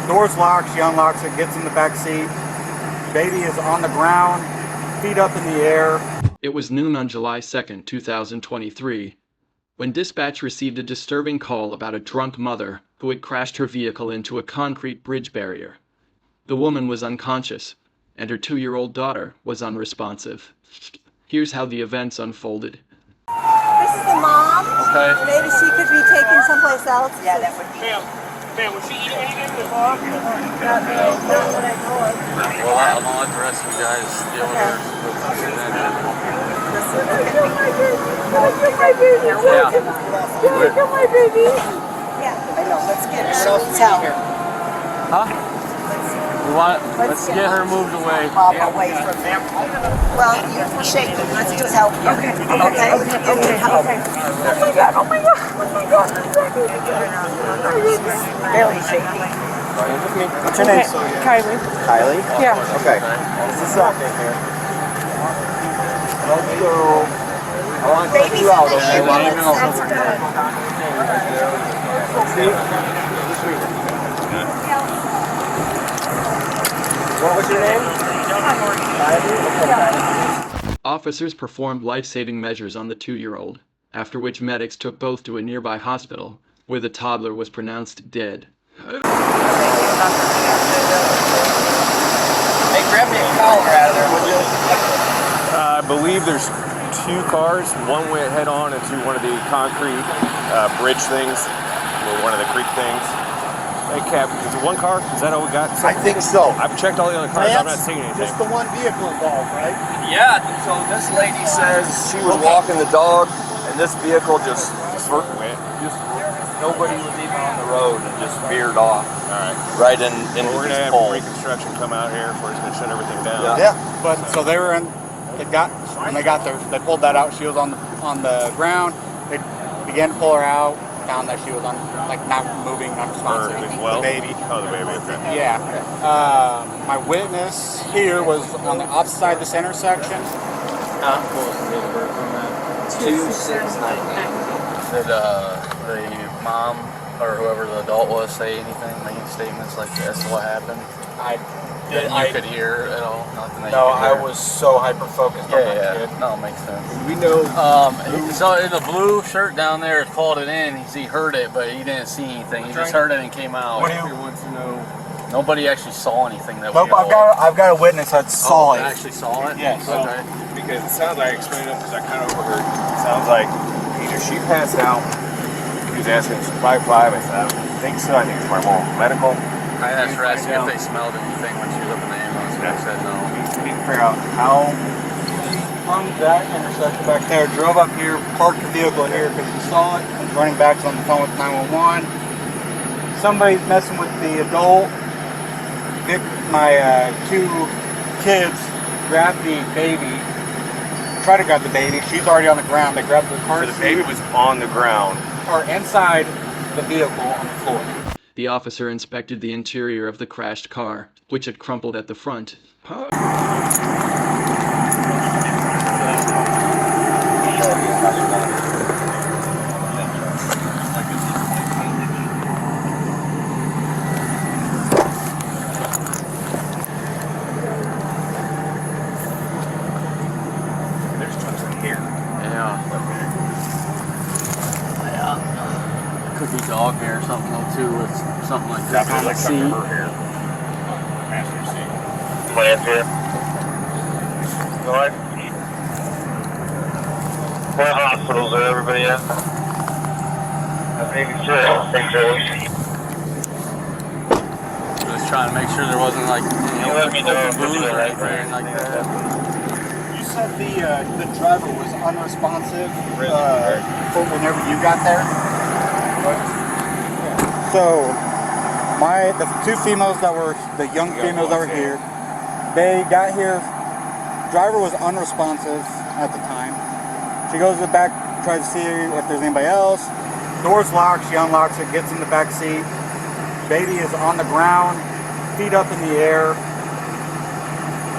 Door's locked, she unlocks it, gets in the back seat. Baby is on the ground, feet up in the air. It was noon on July 2nd, 2023, when dispatch received a disturbing call about a drunk mother who had crashed her vehicle into a concrete bridge barrier. The woman was unconscious, and her 2-year-old daughter was unresponsive. Here's how the events unfolded. This is the mom. Okay. Maybe she could be taken someplace else. Yeah, that would be. Ma'am, was she eating anything in the car? Not that I know of. Well, I'm gonna let the rest of you guys deal with her. Kill my baby. Yeah, I know. Let's get her. Tell. Huh? Let's get her moved away. Mom away from them. Well, you're shaking. Let's just help you. Okay. Okay. Oh my God. Oh my God. Oh my God. Barely shaking. What's your name? Kylie. Kylie? Yeah. Okay. This is something here. Let's go. I want to take you out, okay? What was your name? Kylie? Officers performed life-saving measures on the 2-year-old, after which medics took both to a nearby hospital, where the toddler was pronounced dead. Hey, grab me a collar out of there, would you? I believe there's 2 cars. One went head-on into one of the concrete bridge things, or one of the creek things. Hey, Cap, is it 1 car? Is that all we got? I think so. I've checked all the other cars. I'm not seeing anything. Just the one vehicle involved, right? Yeah, so this lady says she was walking the dog, and this vehicle just nobody was even on the road and just veered off. All right. Right into We're this gonna have pole. reconstruction come out here. We're just gonna shut everything down. Yeah. But so they were in. When they got there, they pulled that out. She was on the ground. They began to pull her out. Found that she was not moving, unresponsive. Her as well? The baby. Oh, the baby. Okay. Yeah. My witness here was on the opposite side of this intersection. What was the date of birth on that? 2/6/19. Did the mom or whoever the adult was say anything, make any statements like as to what happened? That you could hear at all? Nothing that No, you could hear? I was so hyper focused on my kid. No, it makes sense. We know. So in the blue shirt down there called it in. He heard it, but he didn't see anything. He just heard it and came out. What do you wants to know? Nobody actually saw anything that. Nope, I've got a witness that saw it. Actually saw it. Yes. Okay. Because it sounds like, I explained it because I kind of overheard. It sounds like either she passed out. He was asking 5'5". I said, I don't think so. I think it's more medical. I asked her asking if they smelled anything when she was up in the ambulance, and I said no. We need to figure out how from that intersection back there, drove up here, parked the vehicle here because she saw it, and running back on the phone with 911. Somebody's messing with the adult. My 2 kids grabbed the baby, tried to grab the baby. She's already on the ground. They grabbed the car. So the baby was on the ground. Or inside the vehicle on the floor. The officer inspected the interior of the crashed car, which had crumpled at the front. There's trucks right here. Yeah. Could be dog hair or something though too, with something like that on the seat. Passenger seat. Somebody else here? Go ahead. What hospitals are everybody at? I'm making sure. Just trying to make sure there wasn't like open booze or anything like that. You said the driver was unresponsive whenever you got there? So, the 2 females that were, the young females that were here, they got here, driver was unresponsive at the time. She goes to the back, tries to see if there's anybody else. Door's locked, she unlocks it, gets in the back seat. Baby is on the ground, feet up in the air.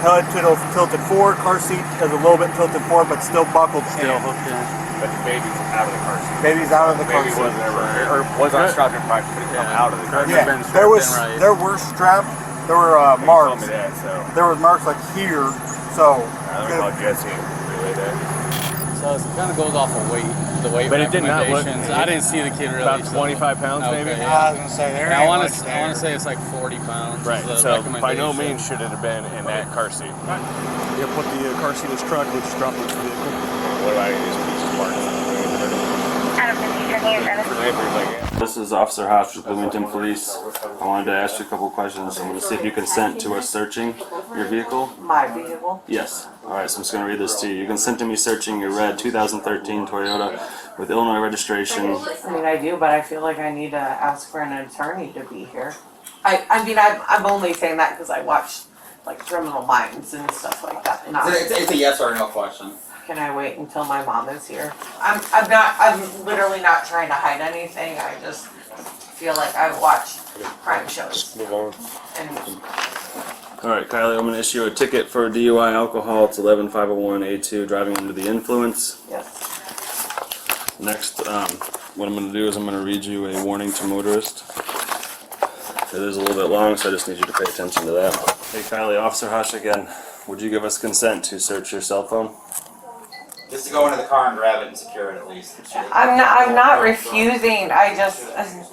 hood tilted forward. Car seat is a little bit tilted forward, but still buckled Still in. hooked in. But the baby's out of the car seat. Baby's out of the car Baby seat. wasn't ever, or was on strapped in front, couldn't come out of the car seat. Yeah, been there was strapped in right. there were strapped. There were He told marks. me that, so There was marks like here. So I don't know how Jesse relay that. So it kind of goes off of weight, the weight But it did not look- recommendations. I didn't see the kid really. About so- 25 pounds, Okay, maybe? yeah. I was gonna say there. And I ain't want much to there. say it's like 40 pounds. Right, is the so by no recommendation. means should it have been in that car seat. Yeah, put the car seat in his truck, we'll just drop it in the vehicle. What about these pieces of parts? This is Officer Hodge with Bloomington Police. I wanted to ask you a couple questions. I'm going to see if you consent to us searching your vehicle. My vehicle. Yes. Alright, so I'm just going to read this to you. You consent to me searching your red 2013 Toyota with Illinois registration. I mean, I do, but I feel like I need to ask for an attorney to be here. I'm only saying that because I watch like Criminal Minds and stuff like that. Not, It's a yes or no question. can I wait until my mom is here? I'm literally not trying to hide anything. I just feel like I watch crime shows. Move on. And Alright, Kylie, I'm going to issue a ticket for DUI alcohol. It's 11501A2, driving under the influence. yes. Next, what I'm going to do is I'm going to read you a warning to motorists. It is a little bit long, so I just need you to pay attention to that. Hey Kylie, Officer Hush again. Would you give us consent to search your cell phone? Just to go into the car and grab it and secure it at least. I'm not refusing. I just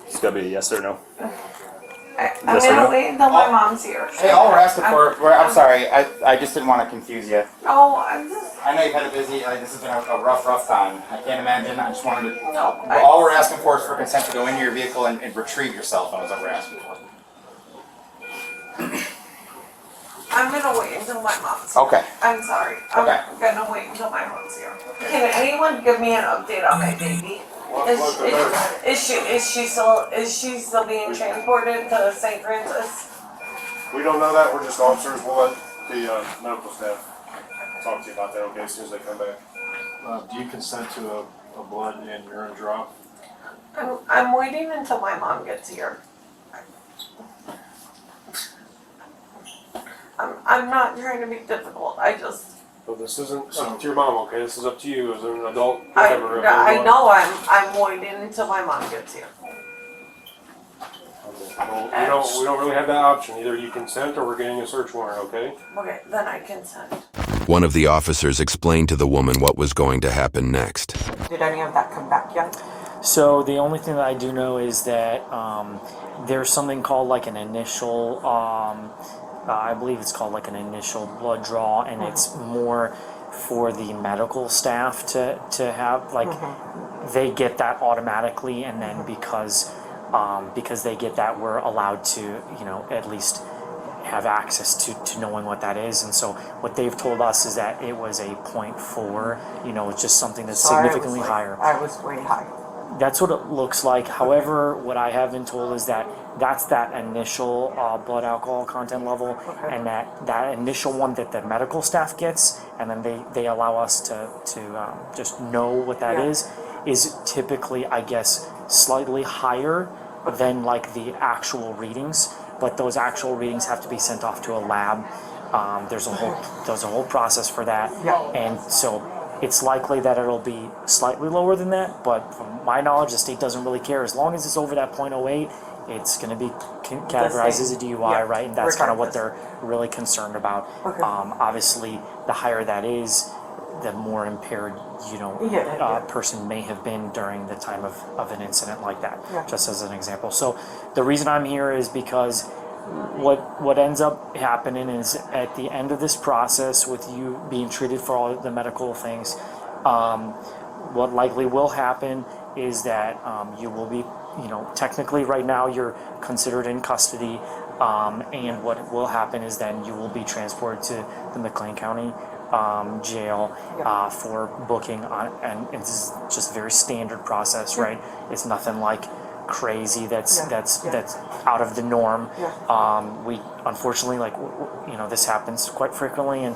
It's got to be a yes or no. I'm Yes or gonna no? wait until my mom's here. Hey, all we're asking for, I'm sorry, I just didn't want to confuse you. Oh, I'm just I know you've had a busy, this has been a rough time. I can't imagine, I just wanted to, no. all we're asking for is for consent to go into your vehicle and retrieve your cell phone is what we're asking for. I'm gonna wait until my mom's here. Okay. I'm sorry. I'm gonna wait until my mom's here. Can anyone give me an update on my baby? Is she still being transported to St. Francis? We don't know that, we're just officers, we'll let the medical staff talk to you about that, okay, as soon as they come back. Do you consent to a blood and urine draw? I'm waiting until my mom gets here. I'm not trying to be difficult. I just But this isn't up to your mom, okay, this is up to you as an adult. I know I'm waiting until my mom gets here. Well, we don't really have that option, either you consent or we're getting a search warrant, okay? Okay, then I consent. One of the officers explained to the woman what was going to happen next. Did any of that come back yet? So the only thing that I do know is that there's something called like an initial, I believe it's called like an initial blood draw, and it's more for the medical staff to have, like, they get that automatically, and then because they get that, we're allowed to, you know, at least have access to knowing what that is. And so what they've told us is that it was a 0.4, you know, it's just something that's significantly higher. I was way high. That's what it looks like. However, what I have been told is that that's that initial blood alcohol content level, and that initial one that the medical staff gets, and then they allow us to just know what that is typically, I guess, slightly higher than like the actual readings. But those actual readings have to be sent off to a lab. There's a whole process for that, and so it's likely that it'll be slightly lower than that, but from my knowledge, the state doesn't really care. As long as it's over that 0.08, it's going to be categorized as a DUI, right? And that's kind of what they're really concerned about. Obviously, the higher that is, the more impaired, you know, person may have been during the time of an incident like that, just as an example. So the reason I'm here is because what ends up happening is at the end of this process, with you being treated for all the medical things, what likely will happen is that you will be, you know, technically right now you're considered in custody, and what will happen is then you will be transported to the McLean County jail for booking on, and it's just very standard process, right? It's nothing like crazy that's out of the norm. We unfortunately, like, you know, this happens quite frequently, and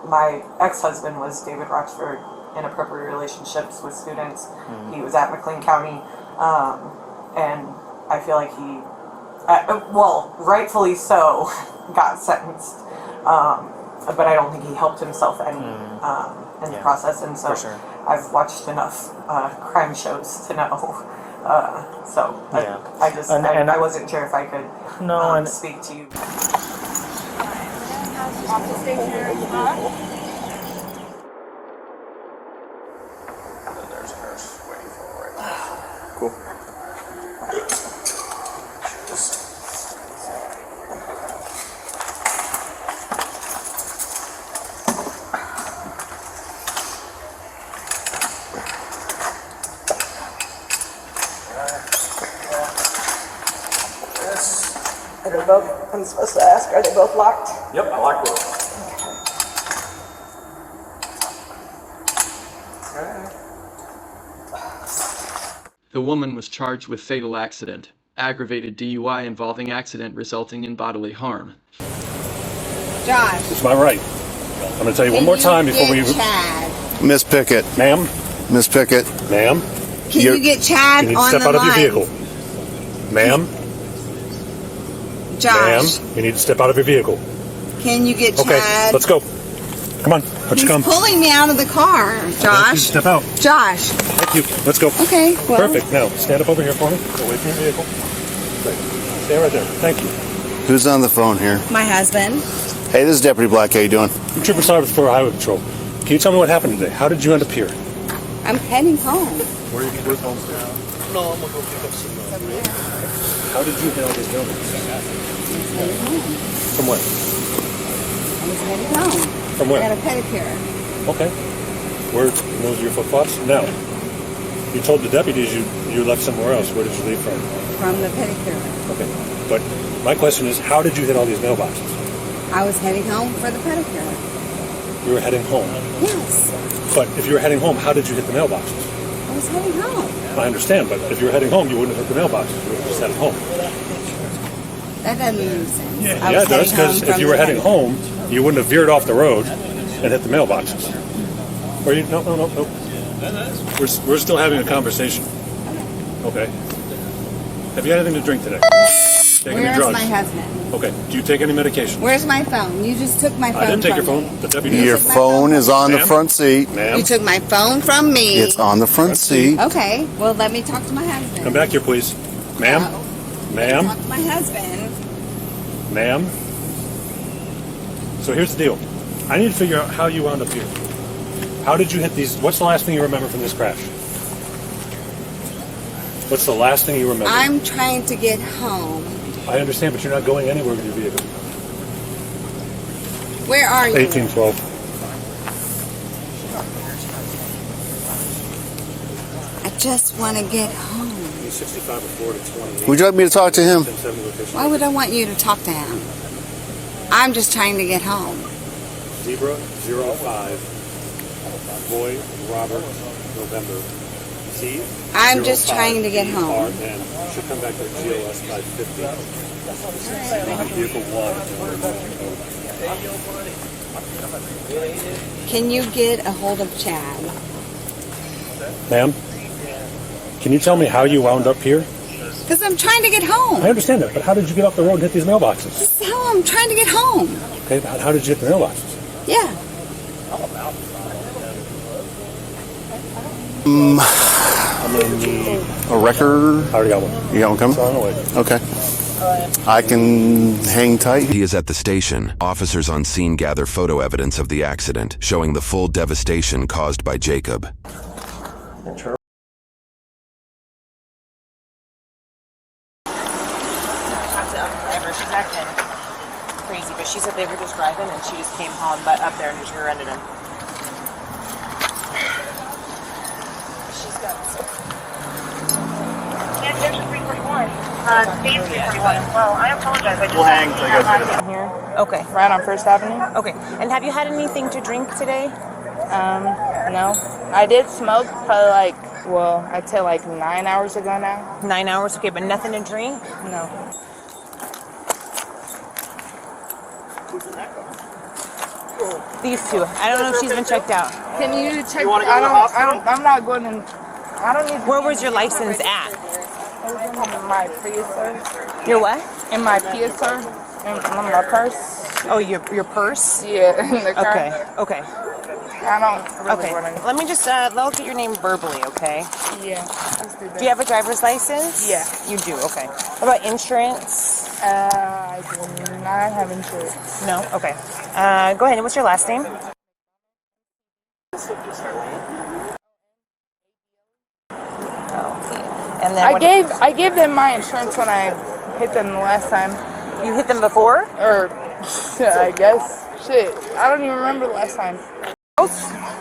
my ex-husband was David Roxford, inappropriate relationships with students. He was at McLean County, and I feel like he, well, rightfully so, got sentenced. But I don't think he helped himself any in the process, and so For sure. I've watched enough crime shows to know. I wasn't sure if I could speak to you. There's a nurse waiting for him right now. Cool. Are they both, I'm supposed to ask, are they both locked? Yep, I like both. The woman was charged with fatal accident, aggravated DUI involving accident resulting in bodily harm. Josh. It's my right. I'm going to tell you one more time before we... Chad. Miss Pickett. Ma'am? Miss Pickett. Ma'am? Can you get Chad on the line? You need to on step the out of your line? vehicle. Ma'am? Josh. Ma'am, you need to step out of your vehicle. Can you get Okay, Chad? let's go. Come on, let's He's come. pulling me out of the car, Josh. Step out. Josh. Thank you. Let's go. Okay, well. Perfect. Now, stand up over here for me. Go away from your vehicle. Great. Stay right there. Thank you. Who's on the phone here? My husband. Hey, this is Deputy Black. How you doing? I'm Trooper Sergeant for Highway Patrol. Can you tell me what happened today? How did you end up here? I'm heading home. Where's home? No, I'm going to go pick up some... How did you hit all these buildings? From where? I was heading home. From where? I got a pedicure. Okay. Where those are your flip-flops? Now, you told the deputies you left somewhere else. Where did you leave from? From the pedicure. Okay. But my question is, how did you hit all these mailboxes? I was heading home for the pedicure. You were heading home. Yes. But if you were heading home, how did you hit the mailboxes? I was heading home. I understand, but if you were heading home, you wouldn't have hit the mailboxes. You would have just headed home. That doesn't make any sense. Yeah, it does, because if you were heading home, you wouldn't have veered off the road and hit the mailboxes. Or you, no. We're still having a conversation. Okay. Have you had anything to drink today? Take any Where's drugs? my husband? Okay. Do you take any medication? Where's my phone? You just took my phone I didn't take your from phone. me. The deputy. Your phone is on the front seat. Ma'am. You took my phone from me. It's on the front seat. Okay, well, let me talk to my husband. Come back here, please. Ma'am? Ma'am? Talk to my husband. Ma'am? So here's the deal. I need to figure out how you wound up here. How did you hit these? What's the last thing you remember from this crash? What's the last thing you remember? I'm trying to get home. I understand, but you're not going anywhere with your vehicle. Where are you? 1812. I just want to get home. 65 before to 28. Would you like me to talk to him? Why would I want you to talk to him? I'm just trying to get home. Zebra 05. Boy Robert November. Z. I'm just trying to get home. And should come back to GLS 550. Vehicle 1. Can you get a hold of Chad? Ma'am, can you tell me how you wound up here? Because I'm trying to get home. I understand that, but how did you get off the road and hit these mailboxes? This is how I'm trying to get home. Okay, but how did you hit the mailboxes? Yeah. I'm gonna need a record. I already got one. You got one coming? It's on the way. Okay. I can hang tight. He is at the station. Officers on scene gather photo evidence of the accident, showing the full devastation caused by Jacob. She's acting crazy, but she said they were just driving and she just came home but up there and just rear-ended him. She's got some. And there's 341. Steve 341 as well. I apologize. I just We'll hang until you guys get it. Here. Okay. Right on First Avenue. Okay. And have you had anything to drink today? No. I did smoke probably like, well, I'd say like 9 hours ago now. 9 hours, okay, but nothing to drink? No. These two. I don't know if she's been checked out. Can you check? You wanna go to the hospital? I'm not going in. I don't need. Where was your license at? It was in my Prius, sir. Your what? In my Prius, sir. My purse. Oh, your purse? Yeah, in the car. Okay. Okay. I don't really Okay. want to. Let me just look at your name verbally, okay? Yeah. Let's do that. Do you have a driver's license? Yeah. You do. Okay. What about insurance? I do not have insurance. No. Okay. Go ahead. What's your last name? And then I gave them my insurance when I hit them the last time. You hit them before? Or I guess. Shit. I don't even remember the last time.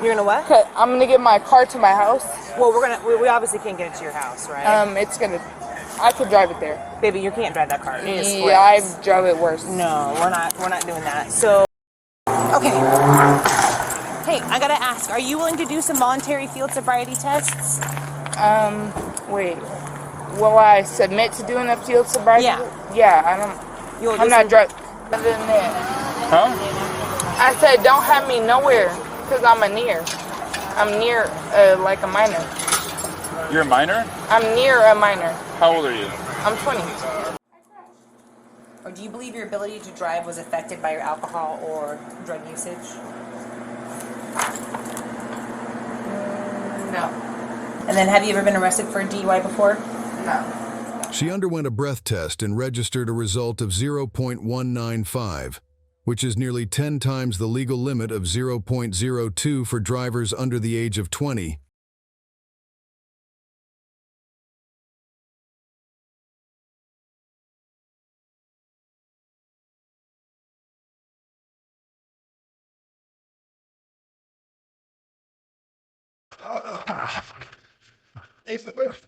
You're gonna what? Okay, I'm gonna get my car to my house. Well, we obviously can't get it to your house, right? I could drive it there. Baby, you can't drive that car. It is Yeah, I drove it worse. No, we're not doing that. So, okay. Hey, I gotta ask, are you willing to do some voluntary field sobriety tests? Wait. Will I submit to doing a field sobriety? Yeah. Yeah, I'm not driving. Huh? I said don't have me nowhere because I'm near like a minor. You're a minor? I'm near a minor. How old are you? I'm 20. Or do you believe your ability to drive was affected by your alcohol or drug usage? No. And then have you ever been arrested for a DUI before? No. She underwent a breath test and registered a result of 0.195, which is nearly 10 times the legal limit of 0.02 for drivers under the age of 20.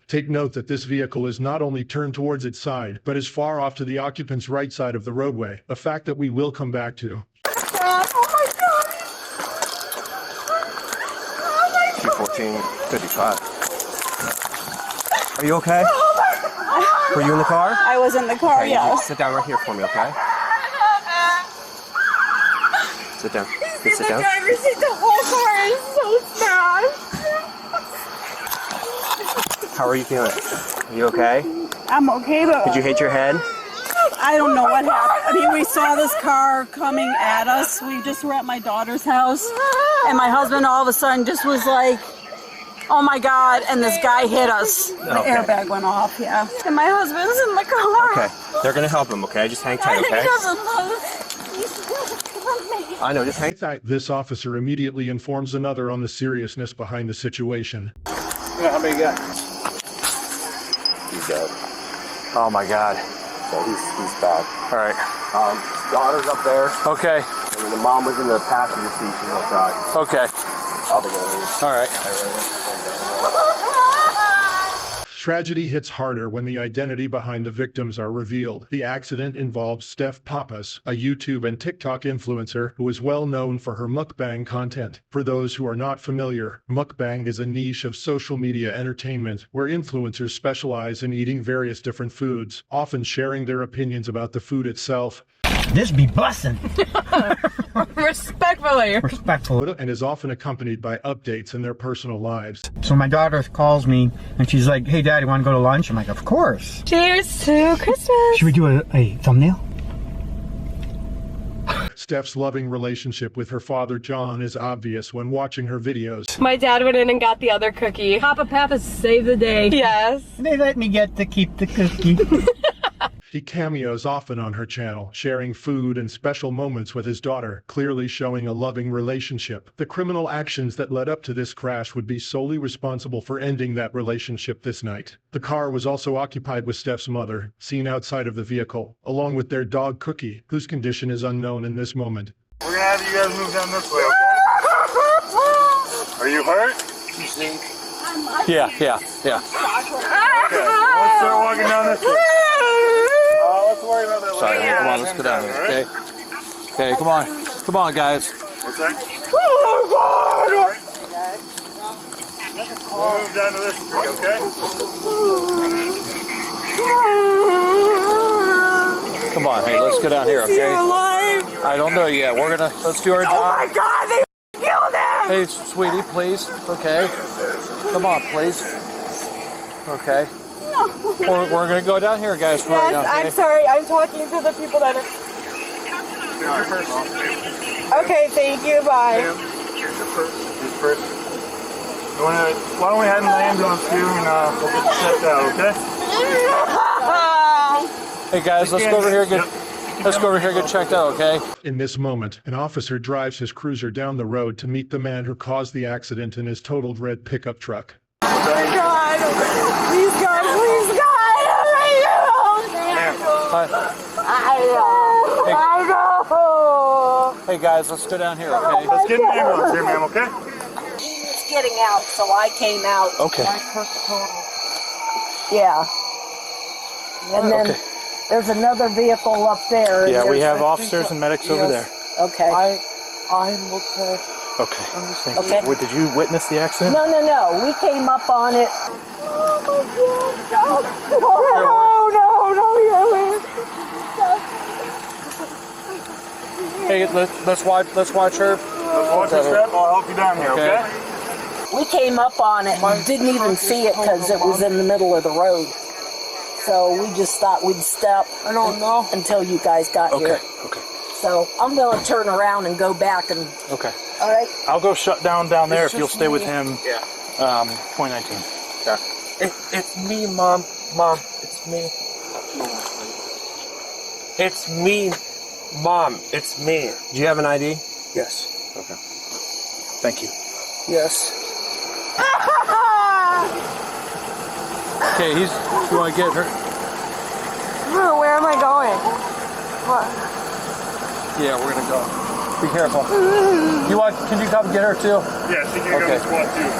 Take note that this vehicle is not only turned towards its side, but is far off to the occupant's right side of the roadway, a fact that we will come back to. Oh my God. 214-55. Are you okay? Were you in the car? I was in the car, Okay, yeah. you sit down right here for me, okay? Sit down. In Sit the down. driver's seat, the whole car is so smashed. How are you feeling? Are you okay? I'm okay, but Did you hit your head? I don't know what happened. I mean, we saw this car coming at us. We just were at my daughter's house, and my husband all of a sudden just was like, oh my God, and this guy hit us. The Okay. airbag went off, yeah. And my husband's in the car. Okay. They're gonna help him, okay? Just hang tight, okay? He doesn't move. I know, just hang tight. This officer immediately informs another on the seriousness behind the situation. Yeah, how many you got? He's dead. Oh my God. So he's bad. All right. Daughter's up there. Okay. And then the mom was in the passenger seat. She's outside. Okay. I'll be going. All right. Tragedy hits harder when the identity behind the victims are revealed. The accident involves Steph Pappas, a YouTube and TikTok influencer who is well known for her mukbang content. For those who are not familiar, mukbang is a niche of social media entertainment where influencers specialize in eating various different foods, often sharing their opinions about the food itself. This be bussin'. Respectfully. Respectful. And is often accompanied by updates in their personal lives. So my daughter calls me and she's like, hey, Dad, you want to go to lunch? I'm like, of course. Cheers to Christmas. Should we do a thumbnail? Steph's loving relationship with her father, John, is obvious when watching her videos. My dad went in and got the other cookie. Papa Pappas saved the day. Yes. They let me get to keep the cookie. He cameos often on her channel, sharing food and special moments with his daughter, clearly showing a loving relationship. The criminal actions that led up to this crash would be solely responsible for ending that relationship this night. The car was also occupied with Steph's mother, seen outside of the vehicle, along with their dog Cookie, whose condition is unknown in this moment. We're gonna have you guys move down this way, okay? Are you hurt? Yeah. Okay, let's start walking down this way. Let's worry about that Sorry, later. come on, let's go down here, okay? Okay, come on. Come on, guys. What's that? We'll move down to this street, okay? Come on, hey, let's go down here, okay? alive. I don't know yet. Let's do our job. Oh my God, they killed him. Hey, sweetie, please. Okay. Come on, please. Okay. We're going to go down here, guys, right now. Yes, Okay? I'm sorry. I'm talking to the people that are... Okay, thank you. Bye. Why don't we head in the ambulance here and we'll get you checked out, okay? Hey guys, let's go over here and get checked out, okay? In this moment, an officer drives his cruiser down the road to meet the man who caused the accident in his totaled red pickup truck. Oh my God! Please God! Please God! Hey guys, let's go down here, okay? Let's get in the ambulance here, ma'am, okay? He's getting out, so I came out. Okay. Yeah. And then Okay. there's another vehicle up there. Yeah, we have There's- officers and medics over there. Okay. I'm okay. Okay. Thank Okay. you. Wait, did you witness the accident? No. We came up on it. Hey, let's watch her. Let's watch your step. I'll help you down here, okay? We came up on it and didn't even see it because it was in the middle of the road. So we just thought we'd stop. I don't know until you guys got here. Okay. So I'm going to turn around and go back and. Okay. All right. I'll go shut down there It's if you'll just stay with me. him. Yeah. 2019. Yeah. It's me, Mom. Mom, it's me. It's me. Mom, it's me. Do you have an ID? Yes. Okay. Thank you. Yes. Okay, you want to get her? Where am I going? What? Yeah, we're gonna go. Be careful. Can you come get her too? Yeah, she can go Okay. to squad too.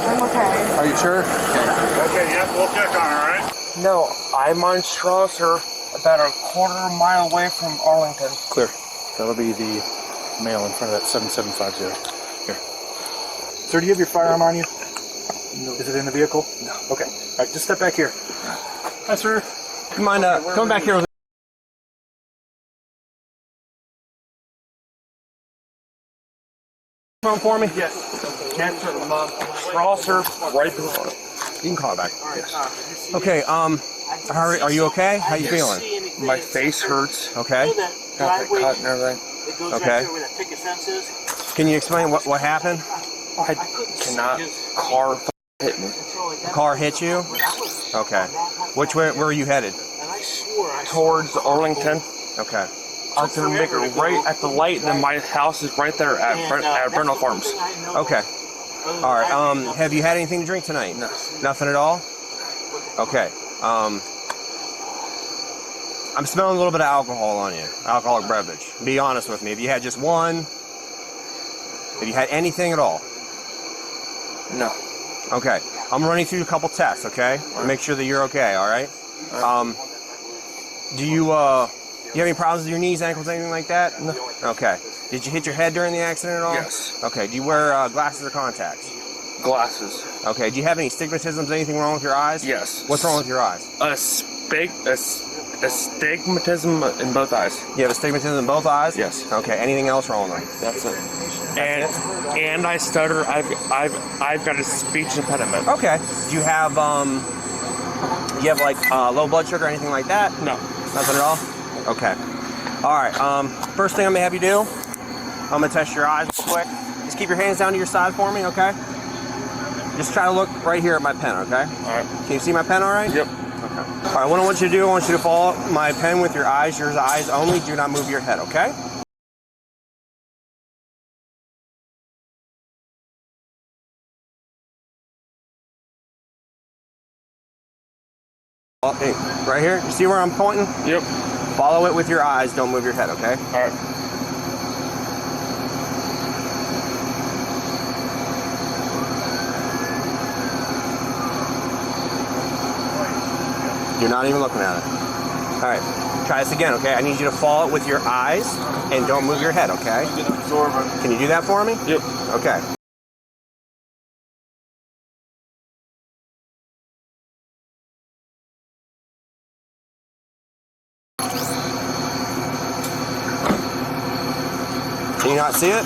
I'm okay. Are you sure? Okay, yeah, we'll check on her, alright? No, I'm on Strasser, about a quarter mile away from Arlington. Clear. That'll be the male in front of that 7750. Here. Sir, do you have your firearm on you? No. Is it in the vehicle? No. Okay. All right, just step back here. Hi, sir. Come on, come back here. Phone for me? Yes. Strasser, right below. You can call it back. Yes. Okay. Are you okay? How you feeling? My face hurts. Okay. Got the cut and everything. Okay. Can you explain what happened? I cannot. Car hit me. The car hit you? Okay. Which way? Where are you headed? Towards Arlington. Okay. I was gonna make it right at the light, and then my house is right there at Brental Farms. Okay. All right. Have you had anything to drink tonight? No. Nothing at all? Okay. I'm smelling a little bit of alcohol on you. Alcoholic beverage. Be honest with me. Have you had just one? Have you had anything at all? No. Okay. I'm running through a couple tests, okay? Make sure that you're okay, all right? Do you have any problems with your knees, ankles, anything like that? No. Okay. Did you hit your head during the accident at all? Yes. Okay. Do you wear glasses or contacts? Glasses. Okay. Do you have any stigmatisms, anything wrong with your eyes? Yes. What's wrong with your eyes? A stigmatism in both eyes. You have astigmatism in both eyes? Yes. Okay. Anything else wrong with them? That's it. And I stutter. I've got a speech impediment. Okay. Do you have like low blood sugar or anything like that? No. Nothing at all? Okay. All right. First thing I'm gonna have you do, I'm gonna test your eyes real quick. Just keep your hands down to your side for me, okay? Just try to look right here at my pen, okay? All right. Can you see my pen all right? Yep. Okay. All right, what I want you to do, I want you to follow my pen with your eyes only. Do not move your head, okay? Hey, right here. You see where I'm pointing? Yep. Follow it with your eyes. Don't move your head, okay? All right. You're not even looking at it. All right. Try this again, okay? I need you to follow it with your eyes and don't move your head, okay? Can you do that for me? Yep. Okay. Can you not see it?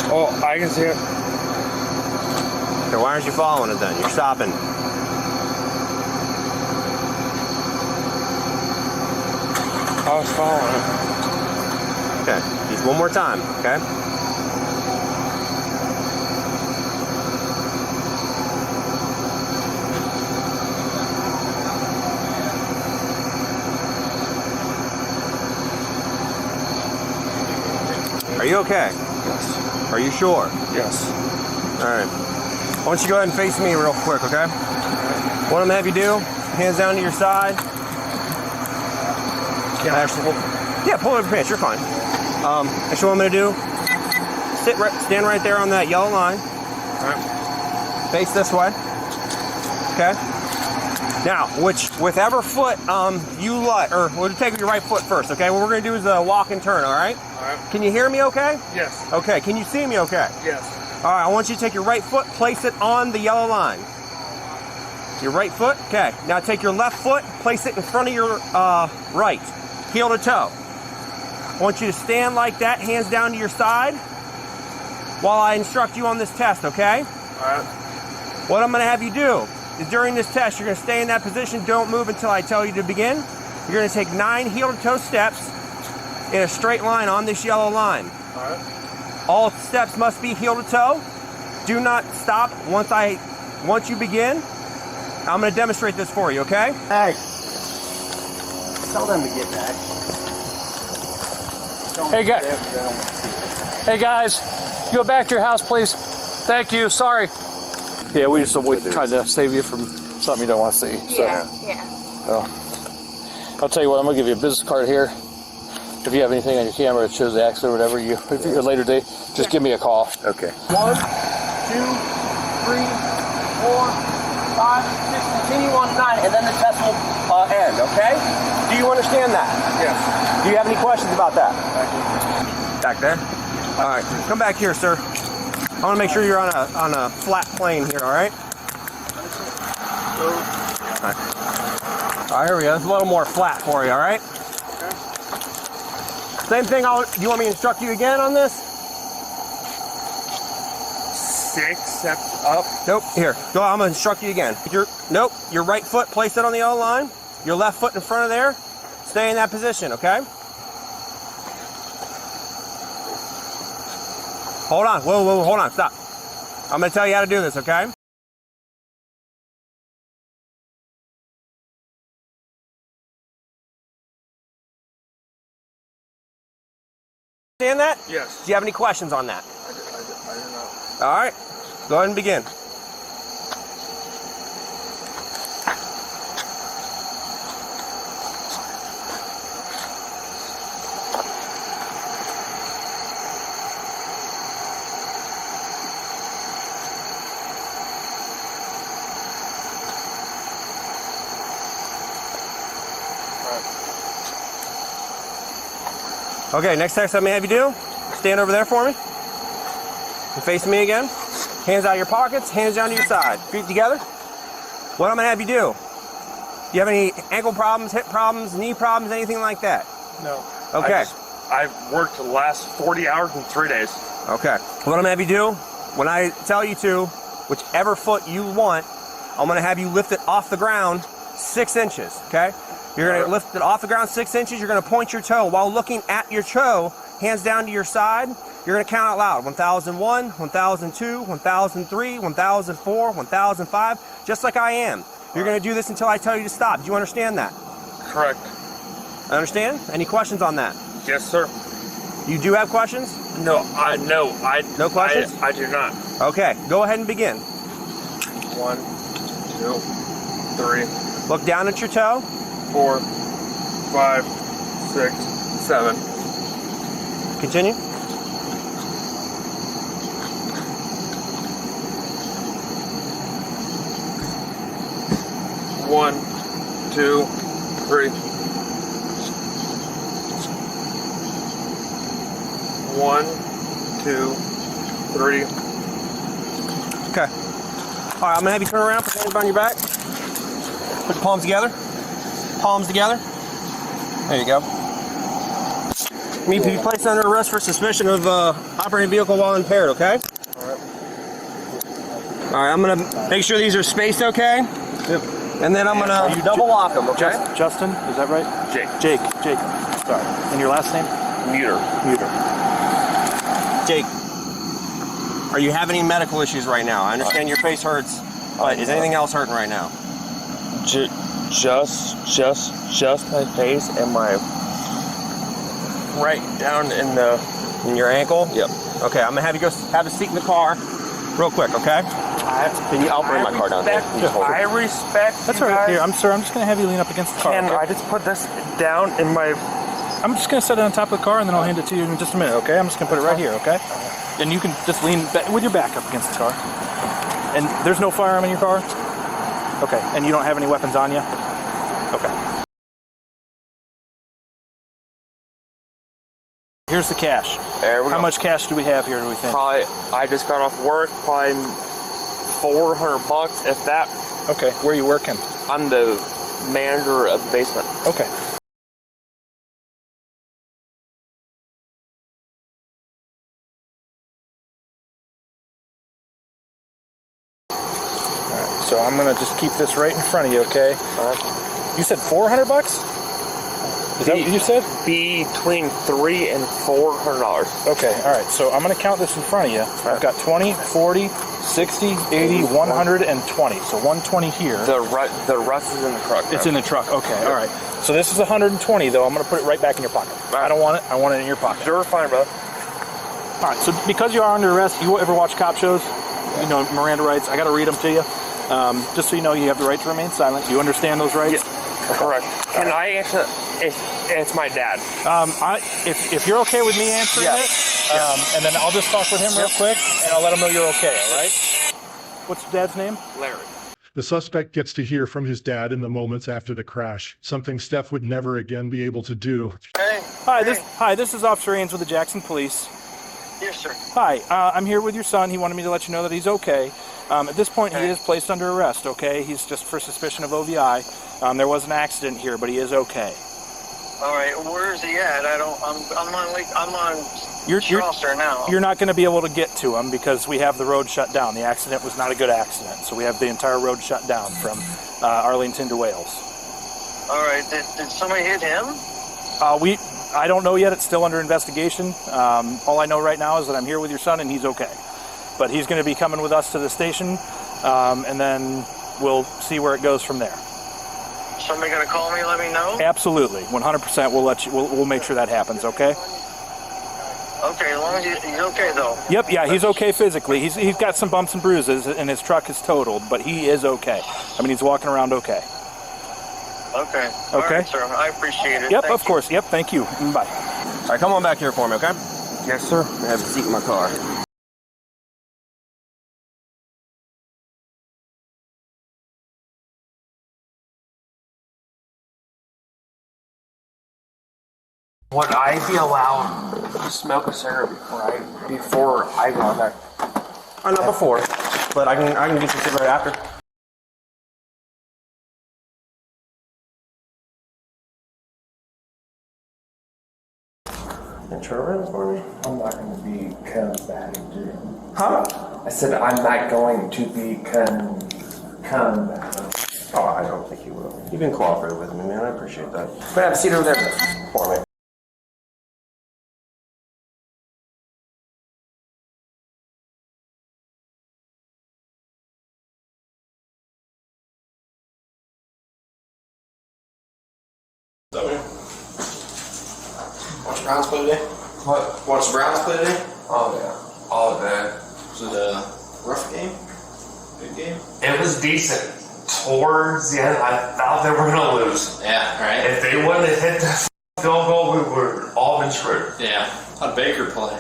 Oh, I can see it. Okay, why aren't you following it then? You're stopping. I was following. Okay, just one more time, okay? Are you okay? Yes. Are you sure? Yes. All right. Why don't you go ahead and face me real quick, okay? What I'm gonna have you do, hands down to your side. Can I actually Yeah, pull over your pants, you're fine. Actually, what I'm gonna do, stand right there on that yellow line. All right. Face this way. Okay. Now, whichever foot you like, or we'll take your right foot first, okay? What we're gonna do is a walk and turn, all right? All right. Can you hear me okay? Yes. Okay, can you see me okay? Yes. All right, I want you to take your right foot, place it on the yellow line. Your right foot, okay. Now take your left foot, place it in front of your right, heel to toe. I want you to stand like that, hands down to your side, while I instruct you on this test, okay? All right. What I'm gonna have you do is during this test, you're gonna stay in that position, don't move until I tell you to begin. You're gonna take 9 heel to toe steps in a straight line on this yellow line. All right. All steps must be heel to toe. Do not stop once you begin. I'm gonna demonstrate this for you, okay? Hey. Tell them to get back. Hey guys, go back to your house, please. Thank you. Sorry. Yeah, we just tried to save you from something you don't want to see. So. Yeah. I'll tell you what. I'm gonna give you a business card here. If you have anything on your camera that shows the accident or whatever, if you're a later date, just give me a call. Okay. 1, 2, 3, 4, 5, 6. Continue on 9, and then the test will end. Okay? Do you understand that? Yes. Do you have any questions about that? Back there? All right. Come back here, sir. I want to make sure you're on a flat plane here, all right? All right. All right, here we go. It's a little more flat for you, all right? Same thing, do you want me to instruct you again on this? 6 steps up. Nope, here, go, I'm gonna instruct you again. Nope, your right foot, place it on the yellow line. Your left foot in front of there. Stay in that position, okay? Hold on, whoa, hold on, stop. I'm gonna tell you how to do this, okay? Understand that? Yes. Do you have any questions on that? I do not. All right, go ahead and begin. Okay, next test I'm gonna have you do, stand over there for me. And face me again. Hands out of your pockets, hands down to your side. Feet together. What I'm gonna have you do? Do you have any ankle problems, hip problems, knee problems, anything like that? No. Okay. I've worked the last 40 hours in 3 days. Okay. What I'm gonna have you do, when I tell you to, whichever foot you want, I'm gonna have you lift it off the ground 6 inches, okay? You're gonna lift it off the ground 6 inches, you're gonna point your toe. While looking at your toe, hands down to your side, you're gonna count out loud. 1001, 1002, 1003, 1004, 1005, just like I am. You're gonna do this until I tell you to stop. Do you understand that? Correct. Understand? Any questions on that? Yes, sir. You do have questions? No, No questions? I do not. Okay, go ahead and begin. 1, 2, 3. Look down at your toe. 4, 5, 6, 7. Continue. One, 2, 3. 1, 2, 3. Okay. All right, I'm gonna have you turn around, put your hands behind your back. Put your palms together. Palms together. There you go. Me be placed under arrest for suspicion of operating a vehicle while impaired, okay? All right, I'm gonna make sure these are spaced okay. Yep. And then I'm gonna double lock them, okay? Justin, is that right? Jake. Jake. Sorry. And your last name? Muter. Jake, are you having any medical issues right now? I understand your face hurts, but is anything else hurting right now? Just my face and my right down in your ankle? Yep. Okay, I'm gonna have you go have a seat in the car, real quick. Okay? I'll bring my car down there. I respect. That's all right. Here, sir, I'm just going to have you lean up against the car. Can okay? I just put this down in my... I'm just going to set it on top of the car, and then I'll hand it to you in just a minute, okay? I'm just going to put it right here, okay? And you can just lean back, with your back up against the car. And there's no firearm in your car? Okay. And you don't have any weapons on you? Okay. Here's the cash. There we go. How much cash do we have here, do we think? Probably, I just got off work, probably $400, if that. Okay. Where are you working? I'm the manager of the basement. Okay. Alright, so I'm gonna just keep this right in front of you, okay? You said $400? Is that what you said? Between $300 and $400. Okay, alright, so I'm gonna count this in front of you. I've got 20, 40, 60, 80, 120. So 120 here. The rest is in the truck. It's in the truck. Okay, all right. So this is 120 though. I'm going to put it right back in your pocket. I don't want it. I want it in your pocket. Sure, fine, bro. All right. So because you are under arrest, you ever watch cop shows? You know Miranda rights. I got to read them to you. Just so you know, you have the right to remain silent. Do you understand those rights? Yeah, correct. Can I answer? It's my dad. If you're okay with me answering it, and then I'll just talk with him real quick, and I'll let him know you're okay. All right. What's your dad's name? Larry. The suspect gets to hear from his dad in the moments after the crash, something Steph would never again be able to do. Hey. Hi, this is Officer Ains with the Jackson Police. Yes, sir. Hi, I'm here with your son. He wanted me to let you know that he's okay. At this point, he is placed under arrest, okay? He's just for suspicion of OVI. There was an accident here, but he is okay. All right, where is he at? I'm on Charleston now. You're not going to be able to get to him because we have the road shut down. The accident was not a good accident, so we have the entire road shut down from Arlington to Wales. All right, did somebody hit him? I don't know yet. It's still under investigation. All I know right now is that I'm here with your son and he's okay. But he's going to be coming with us to the station, and then we'll see where it goes from there. Somebody gonna call me, let me know? Absolutely, 100%. We'll let you. We'll make sure that happens. Okay. Okay, as long as he's okay though. Yep. Yeah, he's okay physically. He's got some bumps and bruises, and his truck is totaled, but he is okay. I mean, he's walking around okay. Okay. Okay. All right, sir. I appreciate it. Yep. Thank Of course. Yep. Thank you. Bye. All right, come on back here for me, okay? Yes, sir. I have a seat in my car. Would I be allowed to smoke a cigarette before I go on there? Not before, but I can get you a cigarette after. And turn around for me. I'm not going to be combative, dude. Huh? I said I'm not going to be combative. Oh, I don't think you will. You've been cooperative with me, man. I appreciate that. But have a seat over there for me. Watch Browns play today? What? Watch the Browns play today? Oh, yeah. All of that. Was it a rough game? Good game? It was decent. Towards the end, I thought they were going to lose. Yeah, right? If they wouldn't have hit the field goal, we would have all been screwed. Yeah. How'd Baker play?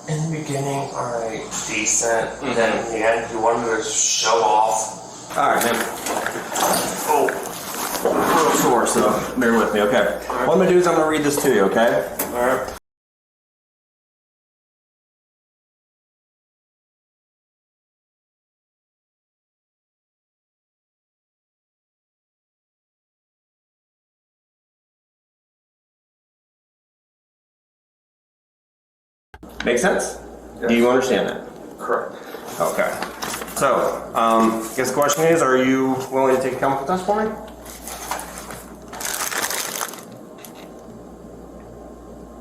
In the beginning, alright, decent. Then in the end, he wanted to show off. Alright, man. Oh. A little sore, so bear with me, okay? What I'm going to do is I'm going to read this to you, okay? Alright. Make sense? Yes. Do you understand that? Correct. Okay. So, I guess the question is, are you willing to take a chemical test for me?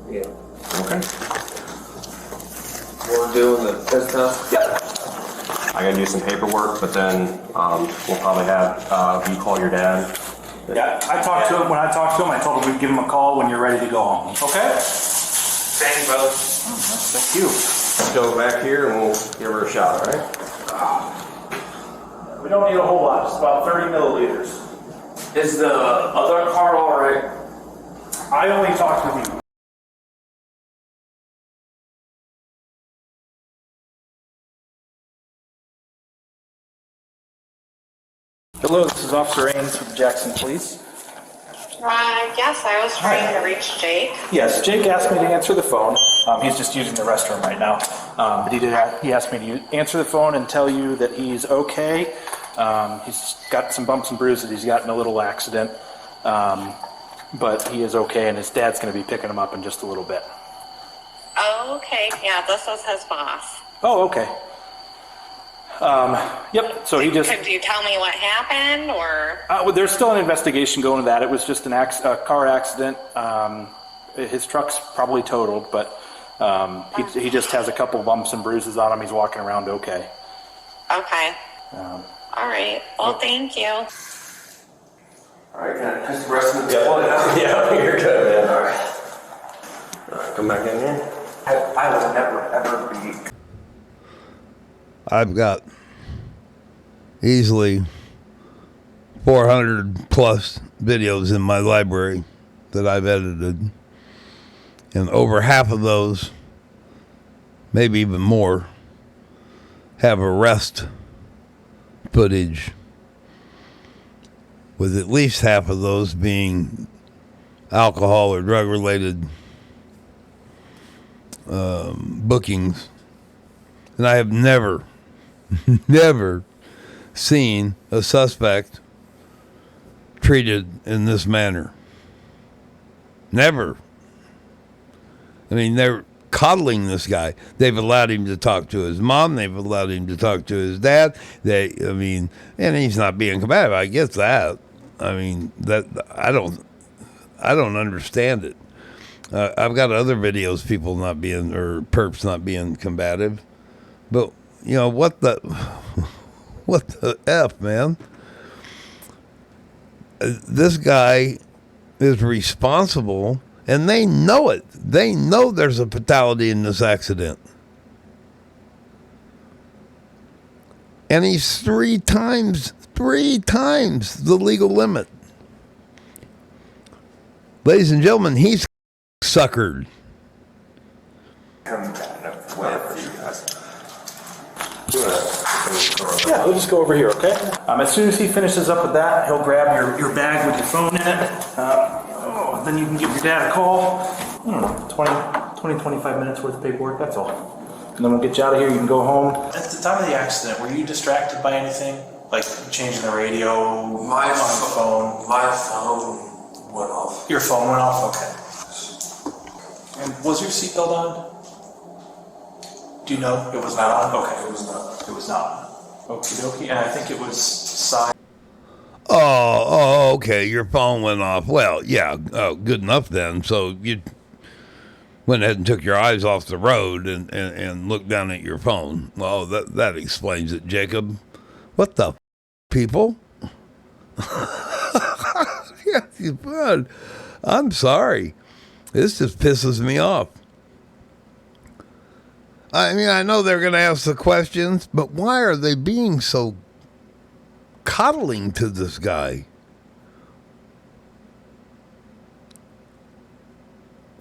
Yeah. Okay. We're doing the test test? Yep. I gotta do some paperwork, but then we'll probably have you call your dad. Yeah, I talked to him. When I talked to him, I told him we'd give him a call when you're ready to go home. Okay? Thank you, brother. Thank you. Let's go back here and we'll give her a shot, all right? We don't need a whole lot, just about 30 milliliters. Is the other car all right? I only talked with you. Hello, this is Officer Ames with Jackson Police. Yes, I was trying to reach Jake. Yes, Jake asked me to answer the phone. He's just using the restroom right now. But he asked me to answer the phone and tell you that he's okay. He's got some bumps and bruises. He's got in a little accident. But he is okay, and his dad's going to be picking him up in just a little bit. Oh, okay. Yeah, this is his boss. Oh, okay. Yep, so he just... Could you tell me what happened, or? Well, there's still an investigation going to that. It was just a car accident. His truck's probably totaled, but he just has a couple bumps and bruises on him. He's walking around okay. Okay. All right. Well, thank you. All right, can I test the rest of the Yeah, you're good, man. All right, come back in here. I will never, ever be... I've got easily 400 plus videos in my library that I've edited, and over half of those, maybe even more, have arrest footage, with at least half of those being alcohol or drug related bookings. And I have never seen a suspect treated in this manner. Never. I mean, they're coddling this guy. They've allowed him to talk to his mom. They've allowed him to talk to his dad. And he's not being combative. I get that. I mean, that I don't understand it. I've got other videos, people not being, or perps not being combative. But, you know, what the F, man? This guy is responsible, and they know it. They know there's a fatality in this accident. And he's three times the legal limit. Ladies and gentlemen, he's suckered. Yeah, we'll just go over here, okay? As soon as he finishes up with that, he'll grab your bag with your phone in it. Then you can give your dad a call. 25 minutes worth of paperwork, that's all. And then we'll get you out of here, you can go home. At the time of the accident, were you distracted by anything? Like changing the radio, My phone went off. Your phone went off? Okay. And was your seatbelt on? Do you know? It was not on? Okay. It was not. It was not. Okie dokie. And I think it was side. Oh, okay. Your phone went off. Well, yeah. Oh, good enough then. So you went ahead and took your eyes off the road and looked down at your phone. Well, that explains it, Jacob. What the people? I'm sorry. This just pisses me off. I mean, I know they're going to ask the questions, but why are they being so coddling to this guy?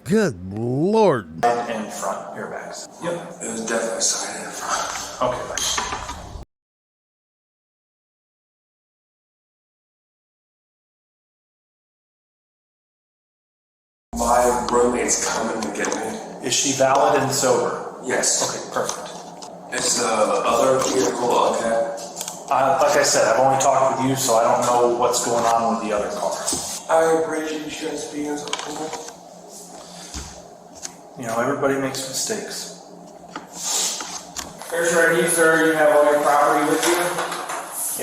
Good Lord. And front airbags. Yep. It was definitely side and front. Okay, bye. My roommate's coming to get me. Is she valid and sober? Yes. Okay, perfect. Is the other vehicle okay? Like I said, I've only talked with you, so I don't know what's going on with the other car. I appreciate insurance being okay. You know, everybody makes mistakes. Here's right here, sir. You have all your property with you?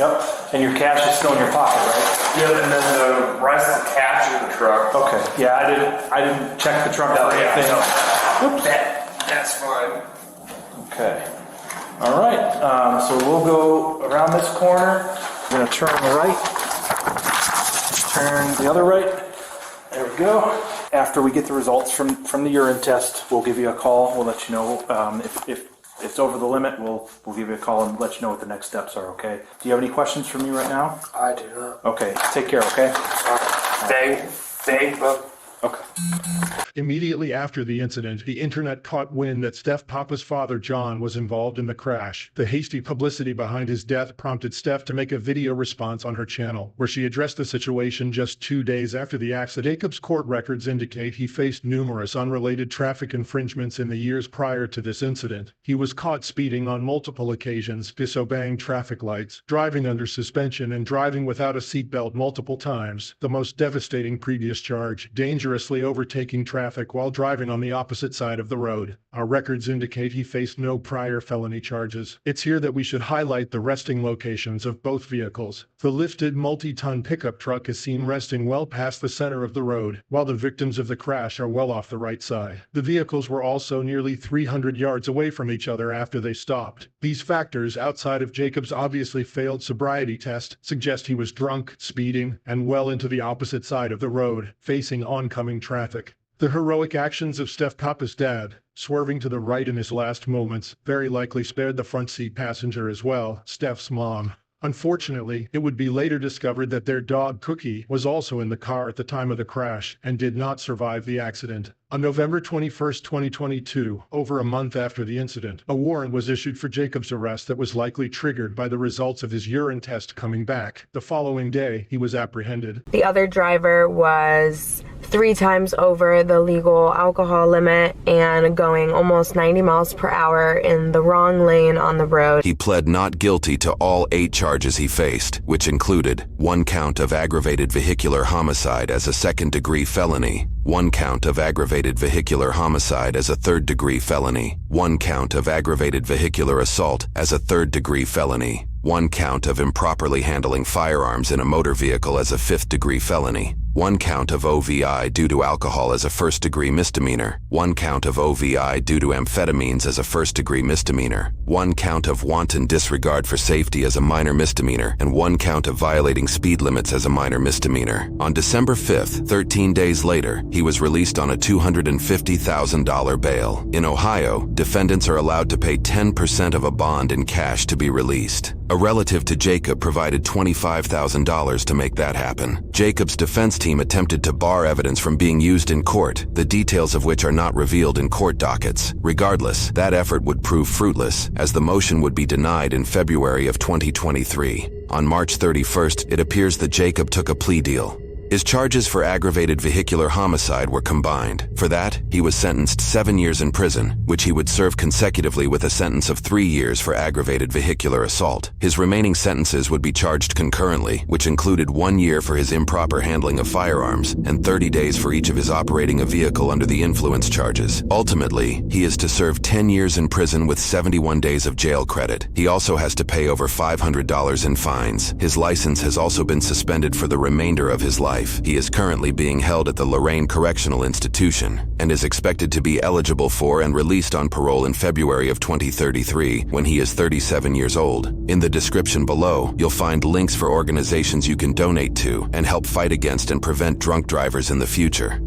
Yep. And your cash is still in your pocket, right? Yeah, and then the rest of the cash in the truck. Okay. Yeah, I didn't check the trunk for anything. Oops. That's fine. Okay. All right. So we'll go around this corner. We're gonna turn right. Turn the other right. There we go. After we get the results from the urine test, we'll give you a call. We'll let you know if it's over the limit. We'll give you a call and let you know what the next steps are. Okay. Do you have any questions for me right now? I do not. Okay. Take care. Okay. Thank you. Okay. Immediately after the incident, the internet caught wind that Steph Papa's father, John, was involved in the crash. The hasty publicity behind his death prompted Steph to make a video response on her channel, where she addressed the situation just 2 days after the accident. Jacob's court records indicate he faced numerous unrelated traffic infringements in the years prior to this incident. He was caught speeding on multiple occasions, disobeying traffic lights, driving under suspension, and driving without a seatbelt multiple times. The most devastating previous charge, dangerously overtaking traffic while driving on the opposite side of the road. Our records indicate he faced no prior felony charges. It's here that we should highlight the resting locations of both vehicles. The lifted multi-ton pickup truck is seen resting well past the center of the road, while the victims of the crash are well off the right side. The vehicles were also nearly 300 yards away from each other after they stopped. These factors, outside of Jacob's obviously failed sobriety test, suggest he was drunk, speeding, and well into the opposite side of the road, facing oncoming traffic. The heroic actions of Steph Papa's dad, swerving to the right in his last moments, very likely spared the front seat passenger as well, Steph's mom. Unfortunately, it would be later discovered that their dog Cookie was also in the car at the time of the crash and did not survive the accident. On November 21, 2022, over a month after the incident, a warrant was issued for Jacob's arrest that was likely triggered by the results of his urine test coming back. The following day, he was apprehended. The other driver was 3 times over the legal alcohol limit and going almost 90 miles per hour in the wrong lane on the road. He pled not guilty to all 8 charges he faced, which included 1 count of aggravated vehicular homicide as a second-degree felony, 1 count of aggravated vehicular homicide as a third-degree felony, 1 count of aggravated vehicular assault as a third-degree felony, 1 count of improperly handling firearms in a motor vehicle as a 5th-degree felony, 1 count of OVI due to alcohol as a first-degree misdemeanor, 1 count of OVI due to amphetamines as a first-degree misdemeanor, 1 count of wanton disregard for safety as a minor misdemeanor, and 1 count of violating speed limits as a minor misdemeanor. On December 5th, 13 days later, he was released on a $250,000 bail. In Ohio, defendants are allowed to pay 10% of a bond in cash to be released. A relative to Jacob provided $25,000 to make that happen. Jacob's defense team attempted to bar evidence from being used in court, the details of which are not revealed in court dockets. Regardless, that effort would prove fruitless, as the motion would be denied in February of 2023. On March 31st, it appears that Jacob took a plea deal. His charges for aggravated vehicular homicide were combined. For that, he was sentenced 7 years in prison, which he would serve consecutively with a sentence of 3 years for aggravated vehicular assault. His remaining sentences would be charged concurrently, which included 1 year for his improper handling of firearms and 30 days for each of his operating a vehicle under the influence charges. Ultimately, he is to serve 10 years in prison with 71 days of jail credit. He also has to pay over $500 in fines. His license has also been suspended for the remainder of his life. He is currently being held at the Lorraine Correctional Institution and is expected to be eligible for and released on parole in February of 2033 when he is 37 years old. In the description below, you'll find links for organizations you can donate to and help fight against and prevent drunk drivers in the future.